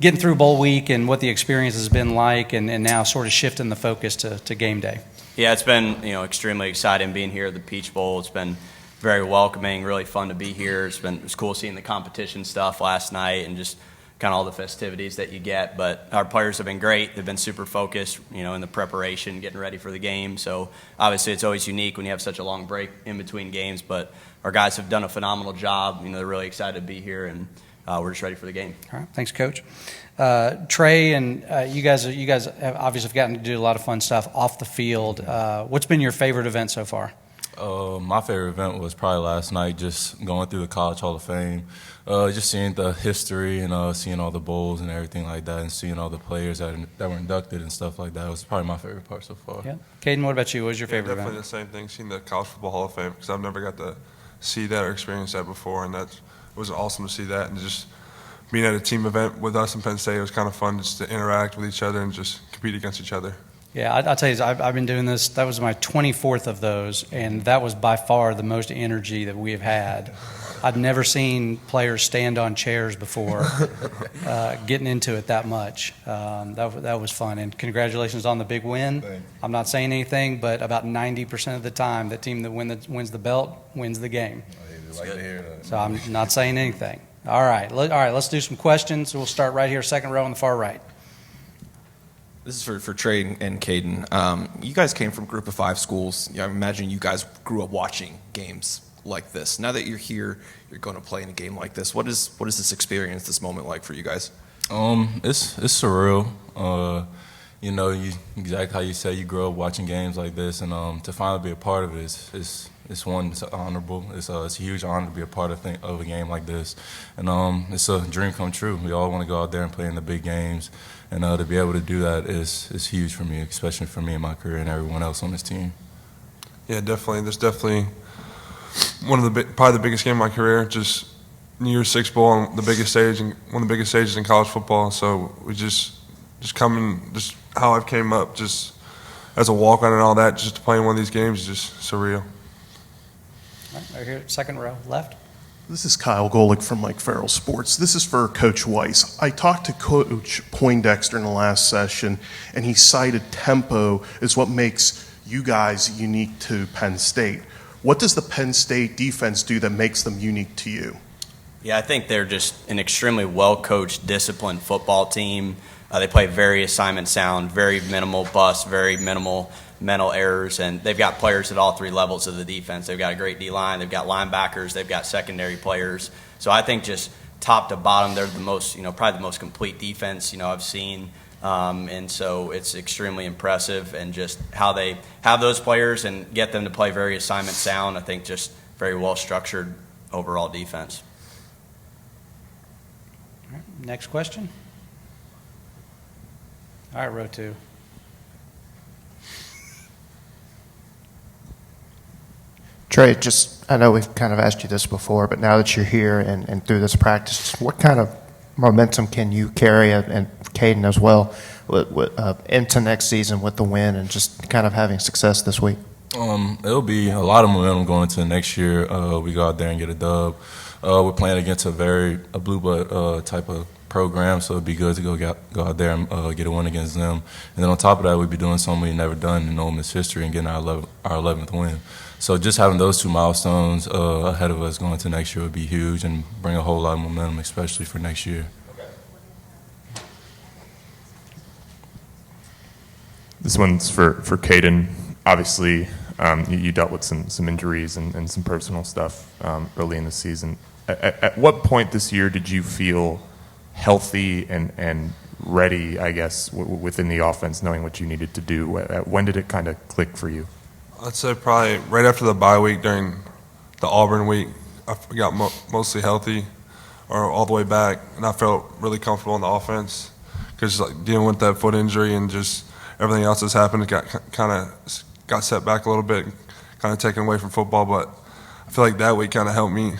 getting through bowl week and what the experience has been like, and now sort of shifting the focus to game day. Yeah, it's been extremely exciting being here at the Peach Bowl. It's been very welcoming, really fun to be here. It's cool seeing the competition stuff last night and just kind of all the festivities that you get. But our players have been great. They've been super focused, in the preparation, getting ready for the game. So obviously it's always unique when you have such a long break in between games. But our guys have done a phenomenal job. They're really excited to be here, and we're just ready for the game. All right, thanks, Coach. Trey, and you guys have obviously gotten to do a lot of fun stuff off the field. What's been your favorite event so far? My favorite event was probably last night, just going through the College Hall of Fame, just seeing the history and seeing all the bowls and everything like that, and seeing all the players that were inducted and stuff like that. It was probably my favorite part so far. Yeah. Caden, what about you? What was your favorite definitely event? Definitely the same thing, seeing the College Football Hall of Fame, because I've never got to see that or experience that before, and it was awesome to see that. And just being at a team event with us in Penn State, it was kind of fun just to interact with each other and just compete against each other. Yeah, I'll tell you, I've been doing this. That was my 24th of those, and that was by far the most energy that we have had. I'd never seen players stand on chairs before, getting into it that much. That was fun, and congratulations on the big win. Thanks. I'm not saying anything, but about 90% of the time, the team that wins the belt wins the game. I like to hear that. So I'm not saying anything. All right, let's do some questions. We'll start right here, second row on the far right. This is for Trey and Caden. You guys came from Group of Five schools. I imagine you guys grew up watching games like this. Now that you're here, you're going to play in a game like this. What is this experience, this moment like for you guys? It's surreal. Exactly how you say, you grow up watching games like this, and to finally be a part of it it's honorable. It's a huge honor to be a part of a game like this, and it's a dream come true. We all want to go out there and play in the big games, and to be able to do that is huge for me, especially for me in my career and everyone else on this team. Yeah, definitely. There's definitely probably the biggest game of my career. Just New Year's Six Bowl on the biggest stage, and one of the biggest stages in college football. So we just how I've came up, just as a walk-on and all that, just to play in one of these games is just surreal. Right here, second row, left. This is Kyle Golick from Mike Farrell Sports. This is for Coach Weis. I talked to Coach Poindexter in the last session, and he cited tempo as what makes you guys unique to Penn State. What does the Penn State defense do that makes them unique to you? Yeah, I think they're just an extremely well-coached, disciplined football team. They play very assignment sound, very minimal busts, very minimal mental errors, and they've got players at all three levels of the defense. They've got a great D-line, they've got linebackers, they've got secondary pplayers. So I think just top to bottom, they're the most, probably the most complete defense, I've seen. And so it's extremely impressive, and just how they have those players and get them to play very assignment sound. I think just very well-structured overall defense. All right, next question. All right, row two. Trey, I know we've kind of asked you this before, but now that you're here and through this practice, what kind of momentum can you carry, and Caden as well, into next season with the win and just kind of having success this week? It'll be a lot of momentum going into next year. We go out there and get a dub. We're playing against a blue blood type of program, so it'd be good to go out there and get a win against them. And then on top of that, we'd be doing something we've never done in Ole Miss history and getting our 11th win. So just having those two milestones ahead of us going into next year would be huge and bring a whole lot of momentum, especially for next year. This one's for Caden. Obviously, you dealt with some injuries and some personal stuff early in the season. At what point this year did you feel healthy and ready, I guess, within the offense, knowing what you needed to do? When did it kind of click for you? I'd say probably right after the bye week during the Auburn week. I got mostly healthy, or all the way back, and I felt really comfortable in the offense because dealing with that foot injury and just everything else that's happened, got set back a little bit, kind of taken away from football. But I feel like that week kind of helped me,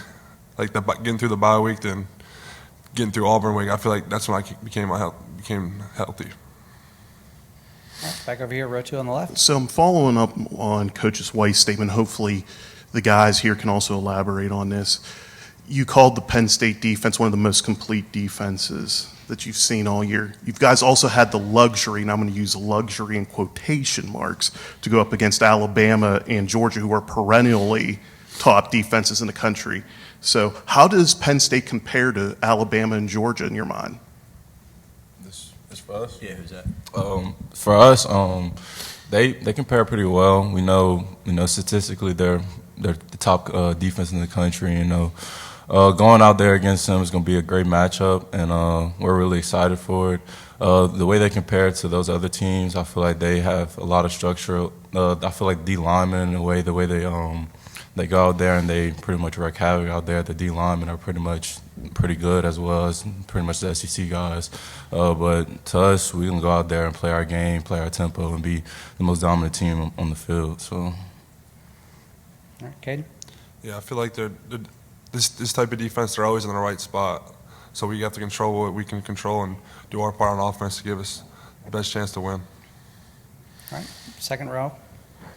getting through the bye week, then getting through Auburn week. I feel like that's when I became healthy. Right, back over here, row two on the left. So I'm following up on Coach Weis' statement. Hopefully the guys here can also elaborate on this. You called the Penn State defense one of the most complete defenses that you've seen all year. You guys also had the luxury, and I'm going to use luxury in quotation marks, to go up against Alabama and Georgia, who are perennially top defenses in the country. So how does Penn State compare to Alabama and Georgia in your mind? This for us? Yeah, who's that? For us, they compare pretty well. We know statistically they're the top defense in the country. Going out there against them is going to be a great matchup, and we're really excited for it. The way they compare to those other teams, I feel like they have a lot of structure. I feel like D linemen, the way they go out there and they pretty much wreak havoc out there. The D linemen are pretty good, as well as pretty much the SEC guys. But to us, we can go out there and play our game, play our tempo, and be the most dominant team on the field. So, All right, Caden? Yeah, I feel like this type of defense, they're always in the right spot. So we have to control what we can control and do our part on offense to give us the best chance to win. All right, second row.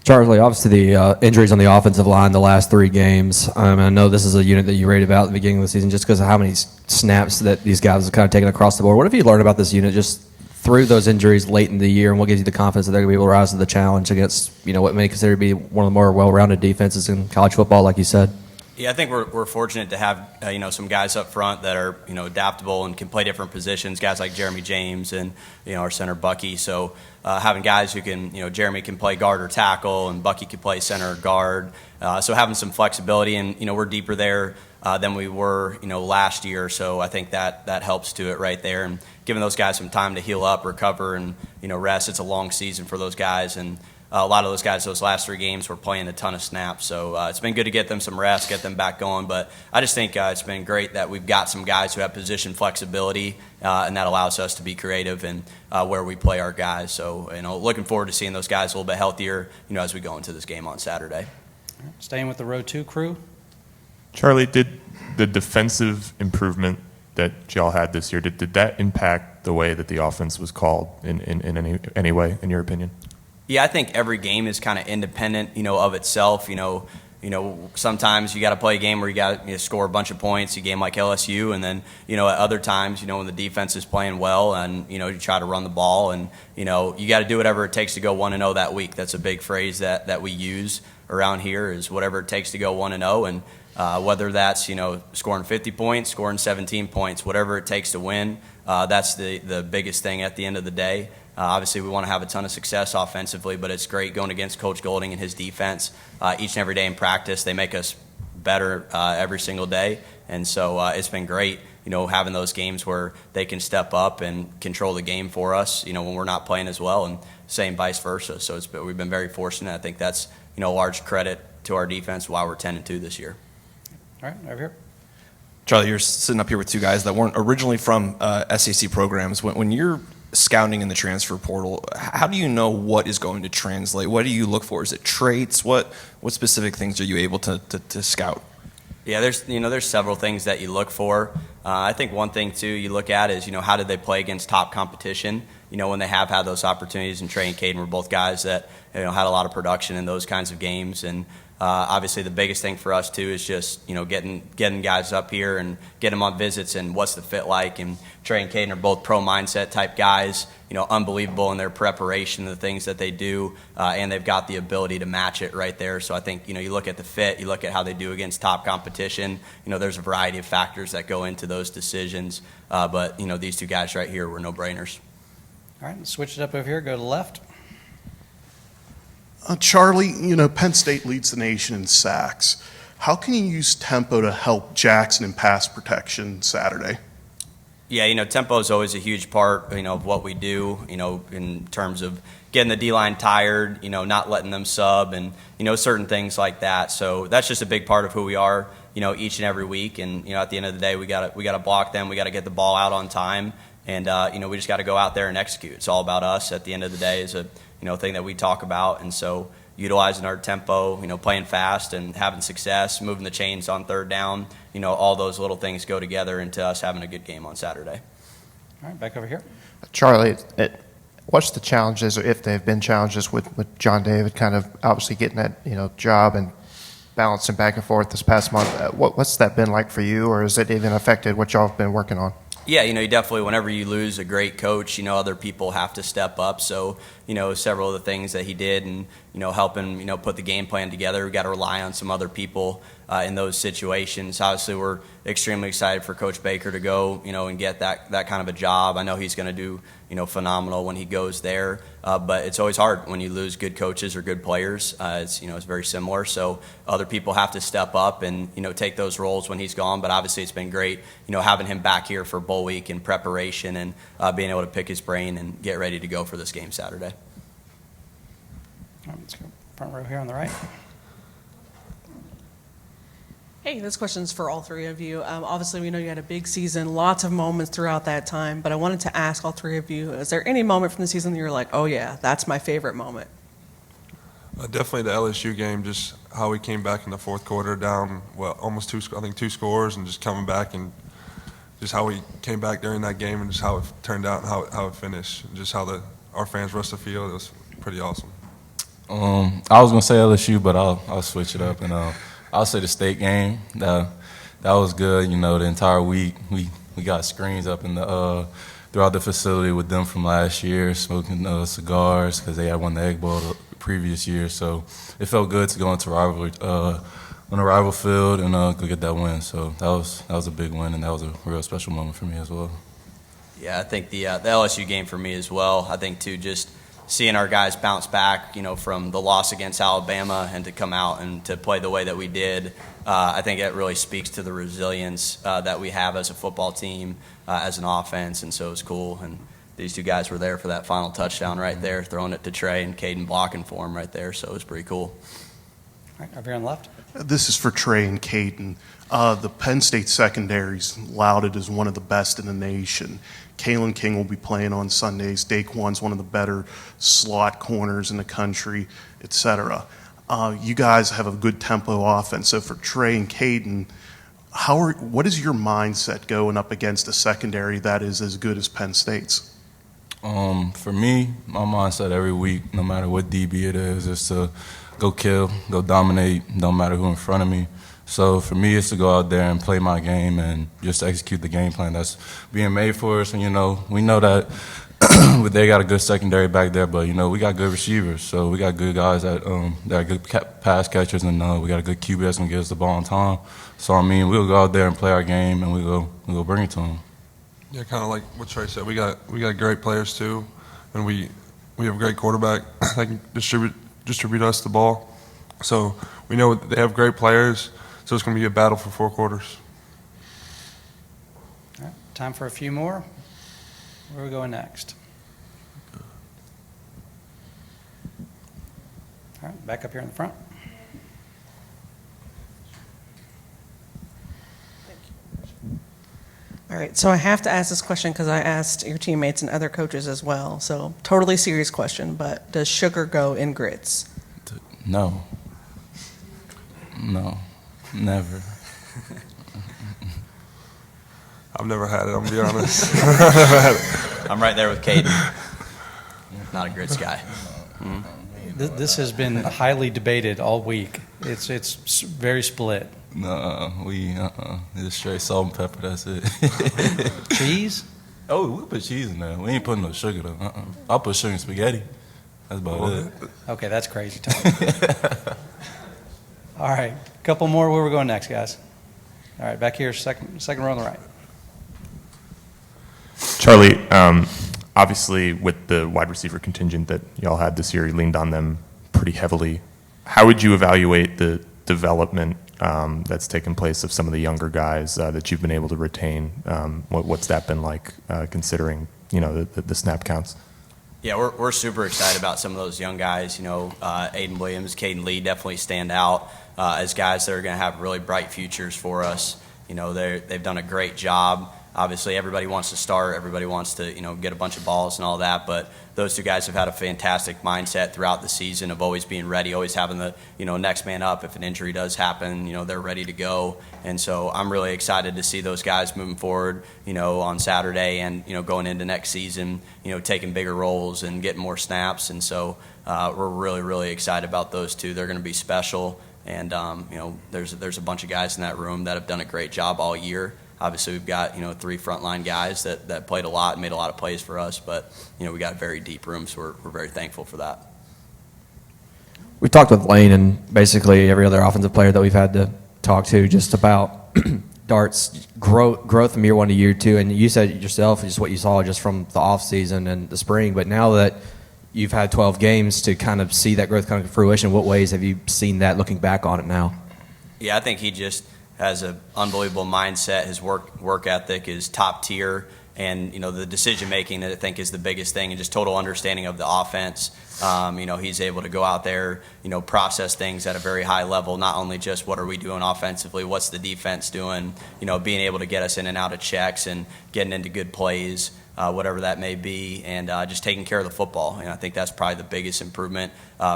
Charlie, obviously the injuries on the offensive line the last 3 games. I know this is a unit that you rated about at the beginning of the season just because of how many snaps that these guys have kind of taken across the board. What have you learned about this unit just through those injuries late in the year, and what gives you the confidence that they're going to be able to rise to the challenge against what many consider to be one of the more well-rounded defenses in college football, like you said? Yeah, I think we're fortunate to have some guys up front that are adaptable and can play different positions. Guys like Jeremy James and our center Bucky. So having guys who can Jeremy can play guard or tackle, and Bucky can play center or guard. So having some flexibility, and we're deeper there than we were last year. So I think that helps to it right there, and giving those guys some time to heal up, recover, and rest. It's a long season for those guys, and a lot of those guys, those last 3 games, were playing a ton of snaps. So it's been good to get them some rest, get them back going. But I just think it's been great that we've got some guys who have position flexibility, and that allows us to be creative in where we play our guys. So, looking forward to seeing those guys a little bit healthier, as we go into this game on Saturday. Staying with the row 2 crew. Charlie, did the defensive improvement that y'all had this year, did that impact the way that the offense was called in any way, in your opinion? Yeah, I think every game is kind of independent, of itself. Sometimes you got to play a game where you got to score a bunch of points, a game like LSU, and then, at other times, when the defense is playing well and, you try to run the ball, and, you got to do whatever it takes to go 1-0 that week. That's a big phrase that we use around here, is whatever it takes to go 1-0, and whether that's, scoring 50 points, scoring 17 points, whatever it takes to win, that's the biggest thing at the end of the day. Obviously, we want to have a ton of success offensively, but it's great going against Coach Golding and his defense each and every day in practice. They make us better every single day, and so it's been great, having those games where they can step up and control the game for us, when we're not playing as well, and same vice versa. So we've been very fortunate. I think that's a large credit to our defense why we're 10-2 this year. All right, over here. Charlie, you're sitting up here with 2 guys that weren't originally from SEC programs. When you're scouting in the transfer portal, how do you know what is going to translate? What do you look for? Is it traits? What specific things are you able to scout? Yeah, there's several things that you look for. I think one thing too you look at is how did they play against top competition? When they have had those opportunities. And Trey and Caden were both guys that had a lot of production in those kinds of games. And obviously the biggest thing for us too is just getting guys up here and getting them on visits, and what's the fit like. And Trey and Caden are both pro mindset type guys, unbelievable in their preparation, the things that they do, and they've got the ability to match it right there. So I think you look at the fit, you look at how they do against top competition. There's a variety of factors that go into those decisions, but these 2 guys right here were no brainers. All right, let's switch it up over here. Go to the left. Charlie, Penn State leads the nation in sacks. How can you use tempo to help Jackson in pass protection Saturday? Yeah, tempo is always a huge part, of what we do, in terms of getting the D-line tired, not letting them sub, and, certain things like that. So that's just a big part of who we are, each and every week. And, at the end of the day, we got to block them. We got to get the ball out on time. And, we just got to go out there and execute. It's all about us at the end of the day is a, thing that we talk about. And so utilizing our tempo, playing fast and having success, moving the chains on 3rd down, all those little things go together into us having a good game on Saturday. All right, back over here. Charlie, what's the challenges, or if there have been challenges with John David kind of obviously getting that job and balancing back and forth this past month? What's that been like for you, or has it even affected what y'all have been working on? Yeah, you definitely, whenever you lose a great coach, other people have to step up. So, several of the things that he did and, helping, put the game plan together, we got to rely on some other people in those situations. Obviously, we're extremely excited for Coach Baker to go, and get that kind of a job. I know he's going to do, phenomenal when he goes there. But it's always hard when you lose good coaches or good players. It's very similar. So other people have to step up and, take those roles when he's gone. But obviously it's been great, having him back here for bowl week and preparation and being able to pick his brain and get ready to go for this game Saturday. All right, let's go front row here on the right. Hey, this question's for all three of you. Obviously, we know you had a big season, lots of moments throughout that time, but I wanted to ask all three of you, is there any moment from the season that you're like, oh yeah, that's my favorite moment? Definitely the LSU game, just how we came back in the fourth quarter down, almost two scores, and just coming back and just how we came back during that game and just how it turned out and how it finished, and just how our fans rushed the field. It was pretty awesome. I was gonna say LSU, but I'll switch it up and I'll say the state game. That was good. The entire week we got screens up in the throughout the facility with them from last year, smoking cigars because they had won the Egg Bowl the previous year. So it felt good to go into rivalry on a rival field and go get that win. So that was a big win, and that was a real special moment for me as well. Yeah, I think the LSU game for me as well. I think too, just seeing our guys bounce back, from the loss against Alabama and to come out and to play the way that we did, I think it really speaks to the resilience that we have as a football team, as an offense, and so it was cool. And these two guys were there for that final touchdown right there, throwing it to Trey and Caden blocking for him right there, so it was pretty cool. All right, over here on the left. This is for Trey and Caden. The Penn State secondary's lauded as one of the best in the nation. Kalen King will be playing on Sundays. Daquan's one of the better slot corners in the country, etc. You guys have a good tempo offense. So for Trey and Caden, what is your mindset going up against a secondary that is as good as Penn State's? For me, my mindset every week, no matter what DB it is to go kill, go dominate, no matter who in front of me. So for me, it's to go out there and play my game and just execute the game plan that's being made for us. And, we know that they got a good secondary back there, but, we got good receivers. So we got good guys that are good pass catchers, and we got a good QB that's going to get us the ball on time. So, we'll go out there and play our game, and we'll bring it to them. Yeah, kind of like what Trey said. We got great players, too, and we have a great quarterback that can distribute us the ball. So we know they have great players. So it's going to be a battle for 4 quarters. All right, time for a few more. Where are we going next? All right, back up here in the front. All right, so I have to ask this question because I asked your teammates and other coaches as well. So totally serious question, but does sugar go in grits? No. Never. I've never had it, I'm going to be honest. I'm right there with Caden. Not a grits guy. This has been highly debated all week. It's very split. No, just straight salt and pepper, that's it. Cheese? Oh, we put cheese in there. We ain't putting no sugar, though. I'll put sugar in spaghetti. That's about it. Okay, that's crazy talk. All right, a couple more. Where are we going next, guys? All right, back here, second row on the right. Charlie, obviously with the wide receiver contingent that y'all had this year, you leaned on them pretty heavily. How would you evaluate the development that's taken place of some of the younger guys that you've been able to retain? What's that been like, considering the snap counts? Yeah, we're super excited about some of those young guys. Aiden Williams, Caden Lee definitely stand out as guys that are going to have really bright futures for us. They've done a great job. Obviously, everybody wants to start. Everybody wants to, get a bunch of balls and all that. But those two guys have had a fantastic mindset throughout the season of always being ready, always having the, next man up. If an injury does happen, they're ready to go. And so I'm really excited to see those guys moving forward, on Saturday and, going into next season, taking bigger roles and getting more snaps. And so we're really, really excited about those two. They're going to be special. And, there's a bunch of guys in that room that have done a great job all year. Obviously, we've got 3 frontline guys that played a lot and made a lot of plays for us, but we got a very deep room, so we're very thankful for that. We talked with Lane and basically every other offensive player that we've had to talk to just about Dart's growth from year 1 to year 2, and you said yourself just what you saw just from the off season and the spring. But now that you've had 12 games to kind of see that growth come to fruition, what ways have you seen that looking back on it now? Yeah, I think he just has an unbelievable mindset. His work ethic is top tier, and the decision making that I think is the biggest thing, and just total understanding of the offense. He's able to go out there, process things at a very high level. Not only just what are we doing offensively, what's the defense doing, being able to get us in and out of checks and getting into good plays, whatever that may be, and just taking care of the football. And I think that's probably the biggest improvement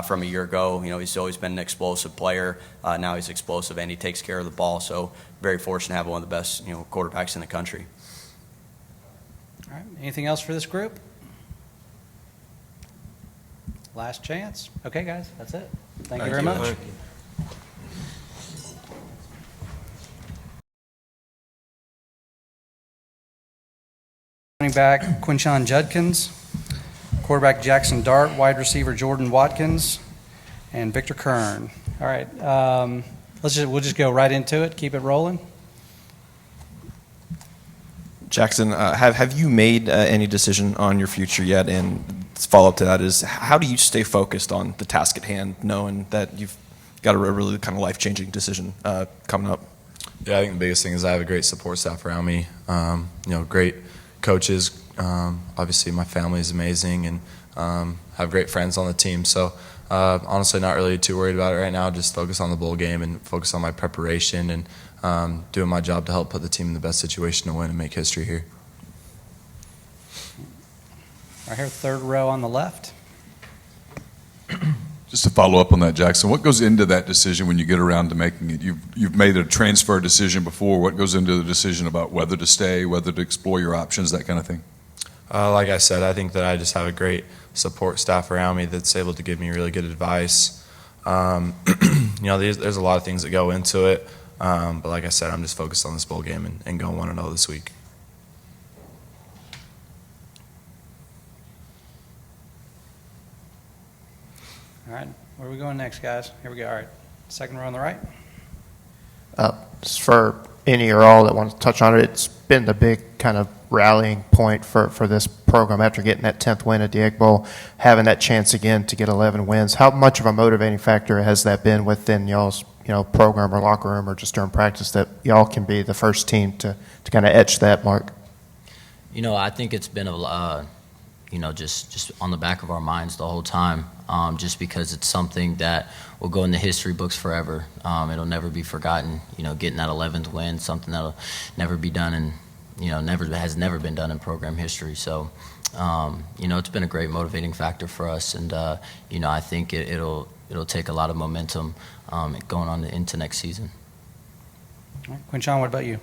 from a year ago. He's always been an explosive player. Now he's explosive and he takes care of the ball. So very fortunate to have one of the best quarterbacks in the country. All right. Anything else for this group? Last chance. Okay, guys, that's it. Thank you very much. Running back Quinshon Judkins, quarterback Jackson Dart, wide receiver Jordan Watkins, and Victor Kern. All right, we'll just go right into it. Keep it rolling. Jackson, have you made any decision on your future yet? And follow up to that is, how do you stay focused on the task at hand, knowing that you've got a really kind of life-changing decision coming up? Yeah, I think the biggest thing is I have a great support staff around me. Great coaches. Obviously, my family is amazing, and have great friends on the team. So, honestly, not really too worried about it right now. Just focus on the bowl game and focus on my preparation and doing my job to help put the team in the best situation to win and make history here. Right here, third row on the left. Just to follow up on that, Jackson, what goes into that decision when you get around to making it? You've made a transfer decision before. What goes into the decision about whether to stay, whether to explore your options, that kind of thing? Like I said, I think that I just have a great support staff around me that's able to give me really good advice. There's a lot of things that go into it, but like I said, I'm just focused on this bowl game and going 1-0 this week. All right, where are we going next, guys? Here we go. All right, second row on the right. Just for any or all that want to touch on it, it's been the big kind of rallying point for this program after getting that 10th win at the Egg Bowl, having that chance again to get 11 wins. How much of a motivating factor has that been within y'all's program or locker room or just during practice that y'all can be the first team to kind of etch that mark? I think it's been just on the back of our minds the whole time, just because it's something that will go in the history books forever. It'll never be forgotten. Getting that 11th win, something that'll never be done and has never been done in program history. So, it's been a great motivating factor for us, and I think it'll take a lot of momentum going on into next season. All right, Quinshon, what about you?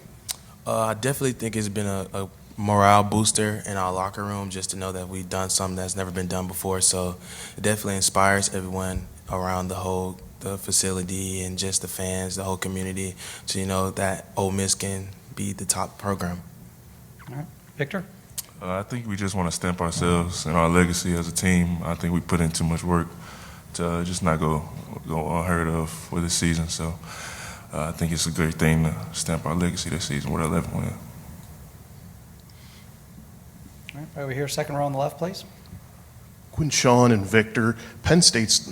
I definitely think it's been a morale booster in our locker room just to know that we've done something that's never been done before. So it definitely inspires everyone around the facility and just the fans, the whole community, to that Ole Miss can be the top program. All right, Victor? I think we just want to stamp ourselves and our legacy as a team. I think we put in too much work to just not go unheard of for this season. So I think it's a great thing to stamp our legacy this season with 11 wins. All right, over here, second row on the left, please. Quinshon and Victor, Penn State's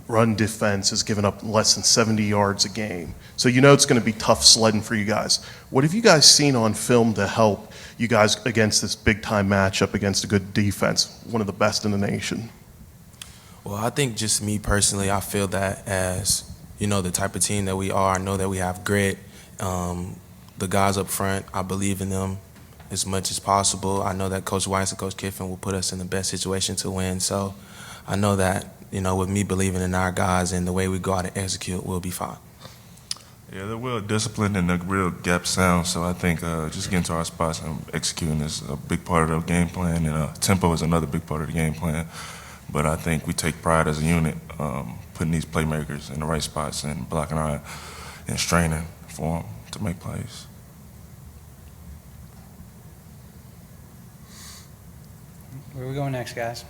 run defense has given up less than 70 yards a game. So it's going to be tough sledding for you guys. What have you guys seen on film to help you guys against this big-time matchup against a good defense, one of the best in the nation? Well, I think just me personally, I feel that as, the type of team that we are, I know that we have grit. The guys up front, I believe in them as much as possible. I know that Coach Weis and Coach Kiffin will put us in the best situation to win. So I know that, with me believing in our guys and the way we go out and execute, we'll be fine. Yeah, they're well disciplined and they're real gap sound. So I think just getting to our spots and executing is a big part of the game plan, and tempo is another big part of the game plan. But I think we take pride as a unit, putting these playmakers in the right spots and blocking our and straining for them to make plays. Where are we going next, guys?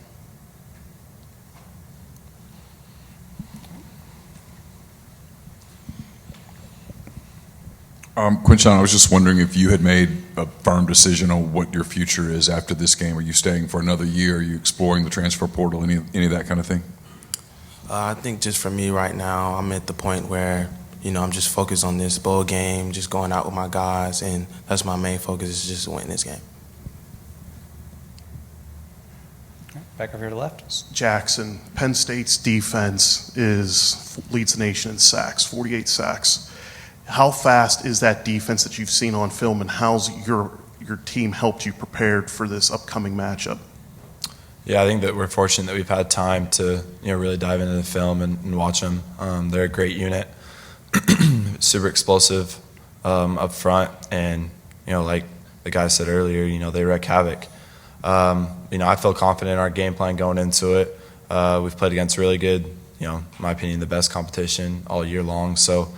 Quinshon, I was just wondering if you had made a firm decision on what your future is after this game. Are you staying for another year? Are you exploring the transfer portal, any of that kind of thing? I think just for me right now, I'm at the point where, I'm just focused on this bowl game, just going out with my guys, and that's my main focus is just to win this game. Back over here to the left. Jackson, Penn State's defense leads the nation in sacks, 48 sacks. How fast is that defense that you've seen on film, and how's your team helped you prepared for this upcoming matchup? Yeah, I think that we're fortunate that we've had time to really dive into the film and watch them. They're a great unit, super explosive up front, and like the guy said earlier, they wreak havoc. I feel confident in our game plan going into it. We've played against really good, in my opinion, the best competition all year long. So.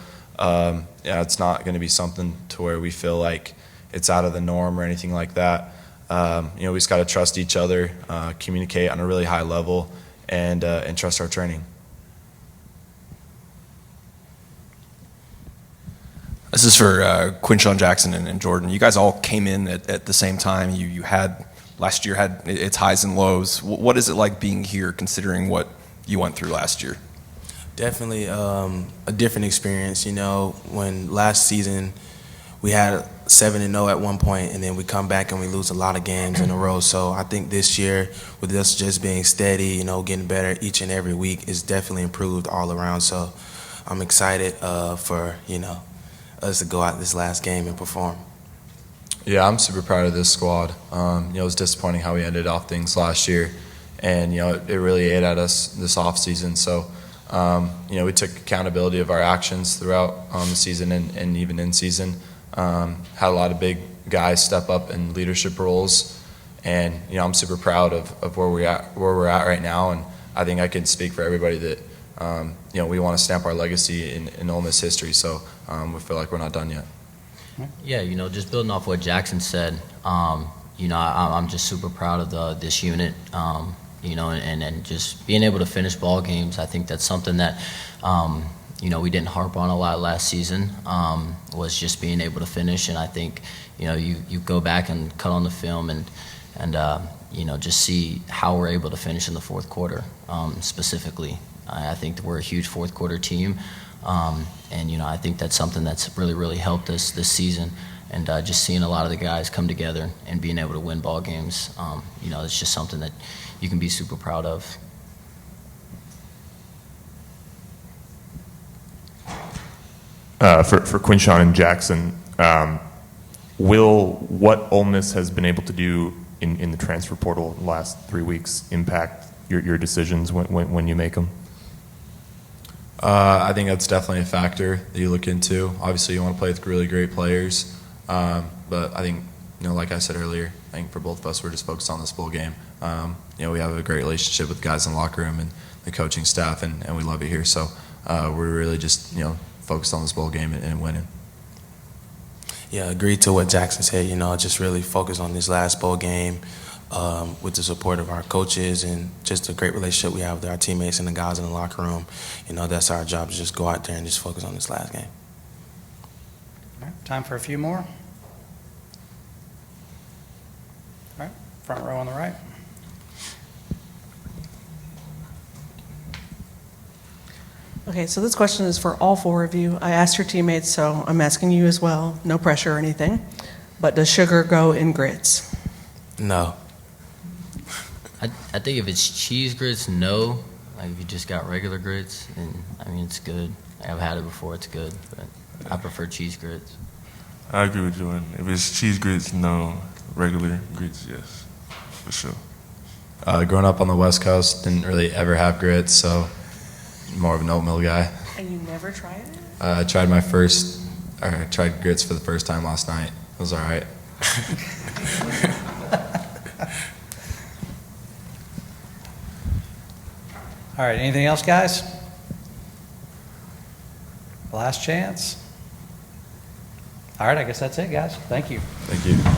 It's not going to be something to where we feel like it's out of the norm or anything like that. We just got to trust each other, communicate on a really high level, and trust our training. This is for Quinshon Jackson and Jordan. You guys all came in at the same time. You had last year had its highs and lows. What is it like being here, considering what you went through last year? Definitely a different experience. When last season we had 7-0 at one point, and then we come back and we lose a lot of games in a row. So I think this year, with us just being steady, getting better each and every week, is definitely improved all around. So I'm excited for us to go out this last game and perform. Yeah, I'm super proud of this squad. It was disappointing how we ended off things last year, and it really ate at us this off season. So. We took accountability of our actions throughout the season and even in season. Had a lot of big guys step up in leadership roles, and I'm super proud of where we're at right now. And I think I can speak for everybody that we want to stamp our legacy in Ole Miss history. So we feel like we're not done yet. Yeah, just building off what Jackson said. I'm just super proud of this unit. And just being able to finish ball games. I think that's something that, we didn't harp on a lot last season, was just being able to finish. And I think, you go back and cut on the film and just see how we're able to finish in the fourth quarter, specifically. I think that we're a huge fourth quarter team. And I think that's something that's really, really helped us this season. And just seeing a lot of the guys come together and being able to win ball games, it's just something that you can be super proud of. For Quinshon and Jackson, will what Ole Miss has been able to do in the transfer portal the last 3 weeks impact your decisions when you make them? I think that's definitely a factor that you look into. Obviously, you want to play with really great players, but I think, like I said earlier, I think for both of us, we're just focused on this bowl game. We have a great relationship with the guys in the locker room and the coaching staff, and we love it here. So we're really just, focused on this bowl game and winning. Yeah, agree to what Jackson said. Just really focus on this last bowl game with the support of our coaches and just a great relationship we have with our teammates and the guys in the locker room. That's our job, to just go out there and just focus on this last game. All right, time for a few more. All right, front row on the right. Okay, so this question is for all four of you. I asked your teammates, so I'm asking you as well. No pressure or anything. But does sugar go in grits? No. I think if it's cheese grits, no. Like if you just got regular grits, and it's good. I've had it before, it's good, but I prefer cheese grits. I agree with Jordan. If it's cheese grits, no. Regular grits, yes, for sure. Growing up on the West Coast, didn't really ever have grits, so more of an oatmeal guy. And you never tried it? I tried tried grits for the first time last night. It was all right. All right, anything else, guys? Last chance. All right, I guess that's it, guys. Thank you. Thank you.